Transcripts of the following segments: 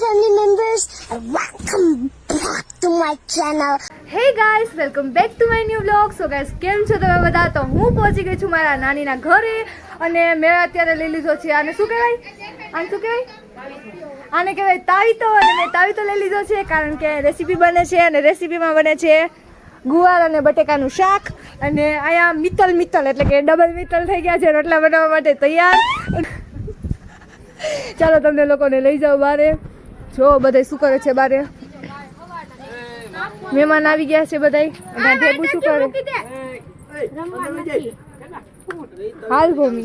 family members, and welcome back to my channel. Hey guys, welcome back to my new vlog. So guys, કેમ છો તમે બધા? તો હું પહોંચી ગઈ છું મારા નાનીના ઘરે અને મેં અત્યારે લઈ લીધો છે આને શું કહેવાય? આને કહેવાય તાવીતો અને મેં તાવીતો લઈ લીધો છે કારણ કે રેસીપી બને છે અને રેસીપીમાં બને છે ગુવાર અને બટેકાનું શાક અને અહીંયા મિત્તલ એટલે કે ડબલ મિત્તલ થઈ ગયા છે રોટલા બનાવવા માટે તૈયાર. ચાલો તમને લોકોને લઈ જાઓ બારે. જો બધા શું કરે છે બારે? મહેમાન આવી ગયા છે બધા. અને ભેગું શું કરે? હાલ ભૂમિ.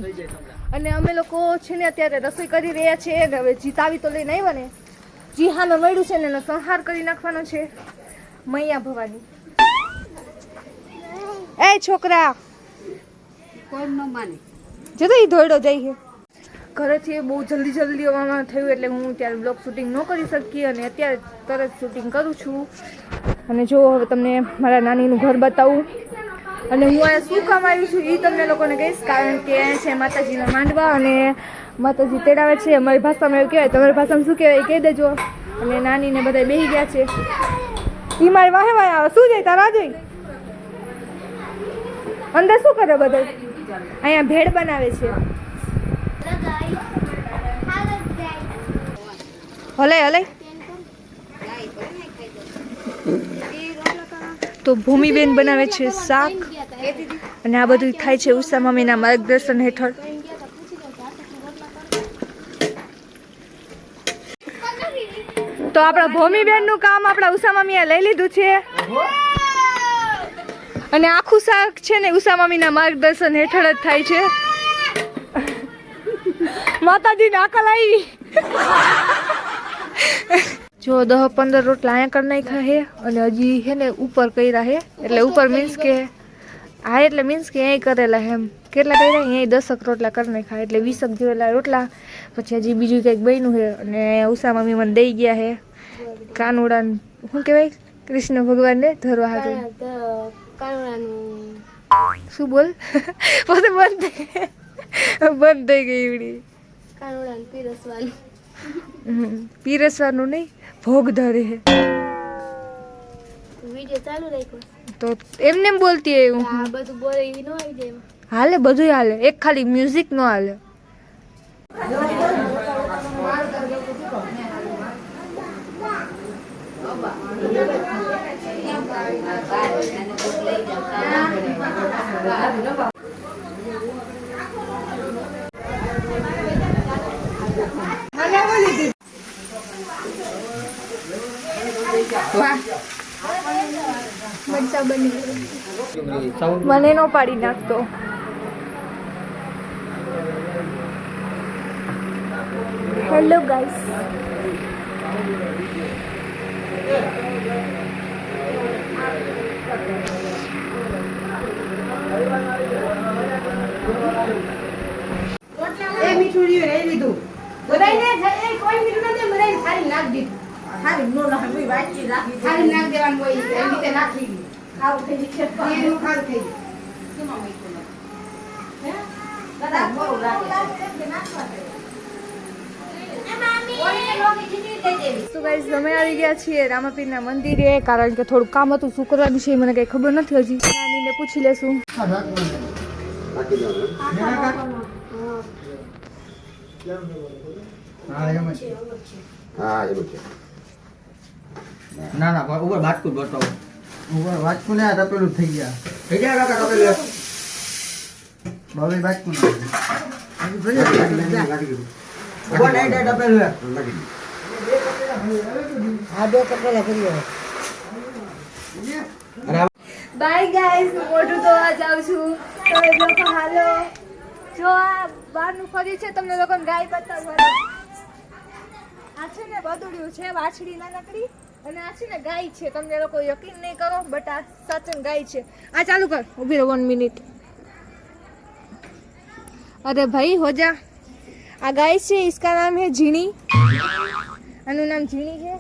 અને અમે લોકો છે ને અત્યારે રસોઈ કરી રહ્યા છીએ. હવે જીતાવી તો લઈને આવ્યા ને જીહાનો મળ્યું છે ને એનો સંહાર કરી નાખવાનો છે. મૈયા ભવાની. એ છોકરા કોઈ ન માને જો તો એ ધોઈડો જાય છે ઘરેથી. બહુ જલ્દી થયું એટલે હું ત્યારે બ્લોગ શૂટિંગ ન કરી શકી અને અત્યારે તરત શૂટિંગ કરું છું. અને જો હવે તમને મારા નાનીનું ઘર બતાવું અને હું અહીંયા શું કામ આવી છું એ તમને લોકોને કહીશ કારણ કે અહીંયા છે માતાજીના માંડવા અને માતાજી તેડાવે છે. અમારી ભાષામાં એવું કહેવાય, તમારી ભાષામાં શું કહેવાય એ કહી દેજો. અને નાનીને બધા બેસી ગયા છે. એ મારી વાહે આવે શું જાય તારા જોઈ અંદર શું કરે બધા? અહીંયા ભેળ બનાવે છે. હલે તો ભૂમિબેન બનાવે છે શાક અને આ બધું થાય છે ઉષા મમ્મીના માર્ગદર્શન હેઠળ. તો આપણા ભૂમિબેનનું કામ આપણા ઉષા મમ્મીએ લઈ લીધું છે અને આખું શાક છે ને ઉષા મમ્મીના માર્ગદર્શન હેઠળ જ થાય છે. માતાજીને આકલ આવી. જો 10-15 રોટલા અહીંયા કરી નાખ્યા હે અને હજી હે ને ઉપર કર્યા હે એટલે ઉપર મીન્સ કે હા એટલે મીન્સ કે અહીં કરેલા હે એમ. કેટલા કર્યા? અહીં 10 રોટલા કરી નાખ્યા એટલે 20 જેટલા રોટલા. પછી હજી બીજું કંઈક બન્યું છે અને ઉષા મમ્મી મને દઈ ગયા હે કાનુડા શું કહેવાય કૃષ્ણ ભગવાનને ધરવા હાટું. શું બોલ પછી બંધ થઈ ગઈ એવડી. પીરસવાનું નહીં ભોગ ધરે તો એમને એમ બોલતી એવું હાલે બધું હાલે. એક ખાલી મ્યુઝિક નો હાલે. મને નો પાડી નાખતો. Hello guys. એ મીઠું એ લીધું બધાને કોઈ મીઠું નથી બધાને ખાલી નાખ દીધું. ખાલી નો નાખ કોઈ વાંચી રાખી ખાલી નાખ દેવાનું હોય એ રીતે નાખી દીધું. ખાવ થઈ છે એનું ખાવ થઈ કેમાં મીઠું હે દાદા બહુ લાગે નાખવા દે. તો ગાઈસ અમે આવી ગયા છીએ રામાપીરના મંદિરે કારણ કે થોડું કામ હતું. શું કરવાનું છે મને કઈ ખબર નથી હજી. નાનીને પૂછી લેશું. ના ઉપર બાટકું બતાવો. ઉપર બાટકું ને તપેલું થઈ ગયા કાકા તપેલું બાબી બાટકું બાય ગાઈસ. હું મોઢું ધોવા જાઉં છું. તમે લોકો હાલો. જો આ બહારનું ફરી છે તમને લોકોને ગાય બતાવવાનું. આ છે ને બદુડિયું છે વાછડી નાનકડી અને આ છે ને ગાય છે. તમને લોકો યકીન નહીં કરો બટ આ સાચન ગાય છે. આ ચાલુ કર. ઊભી રહો 1 મિનિટ. अरे भाई हो जा. आ गाय से इसका नाम है झीणी. अनु नाम झीणी है.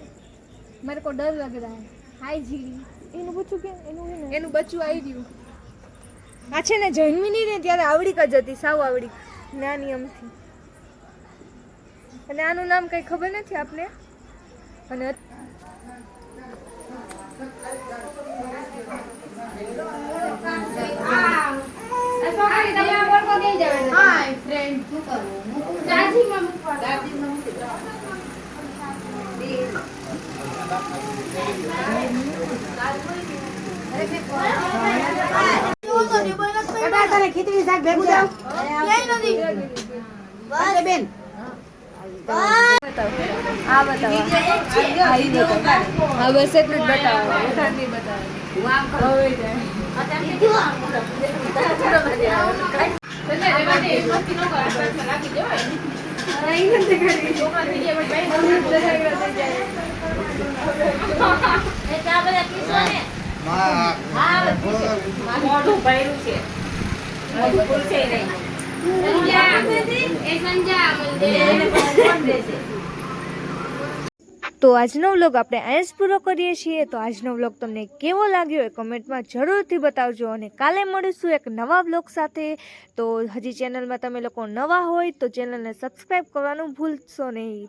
मेरे को डर लग रहा है. हाय झीणी. એનું બચ્ચું કે એનું બચ્ચું આવી ગયું. આ છે ને જન્મી નહીં ને ત્યારે આવડીક જ હતી. સાવ આવડીક નાની અમથી. અને આનું નામ કઈ ખબર નથી આપને. અને ખીચડી શાક ભેગું જાવ બેન આ બતાવો હા બસ એટલું જ બતાવો વધારે નહીં બતાવો હવે મોઢું ભર્યું છે તો આજનો વ્લોગ આપણે અહીંયા જ પૂરો કરીએ છીએ. તો આજનો વ્લોગ તમને કેવો લાગ્યો એ કમેન્ટમાં જરૂરથી બતાવજો અને કાલે મળીશું એક નવા વ્લોગ સાથે. તો હજી ચેનલમાં તમે લોકો નવા હોય તો ચેનલને સબસ્ક્રાઈબ કરવાનું ભૂલશો નહીં.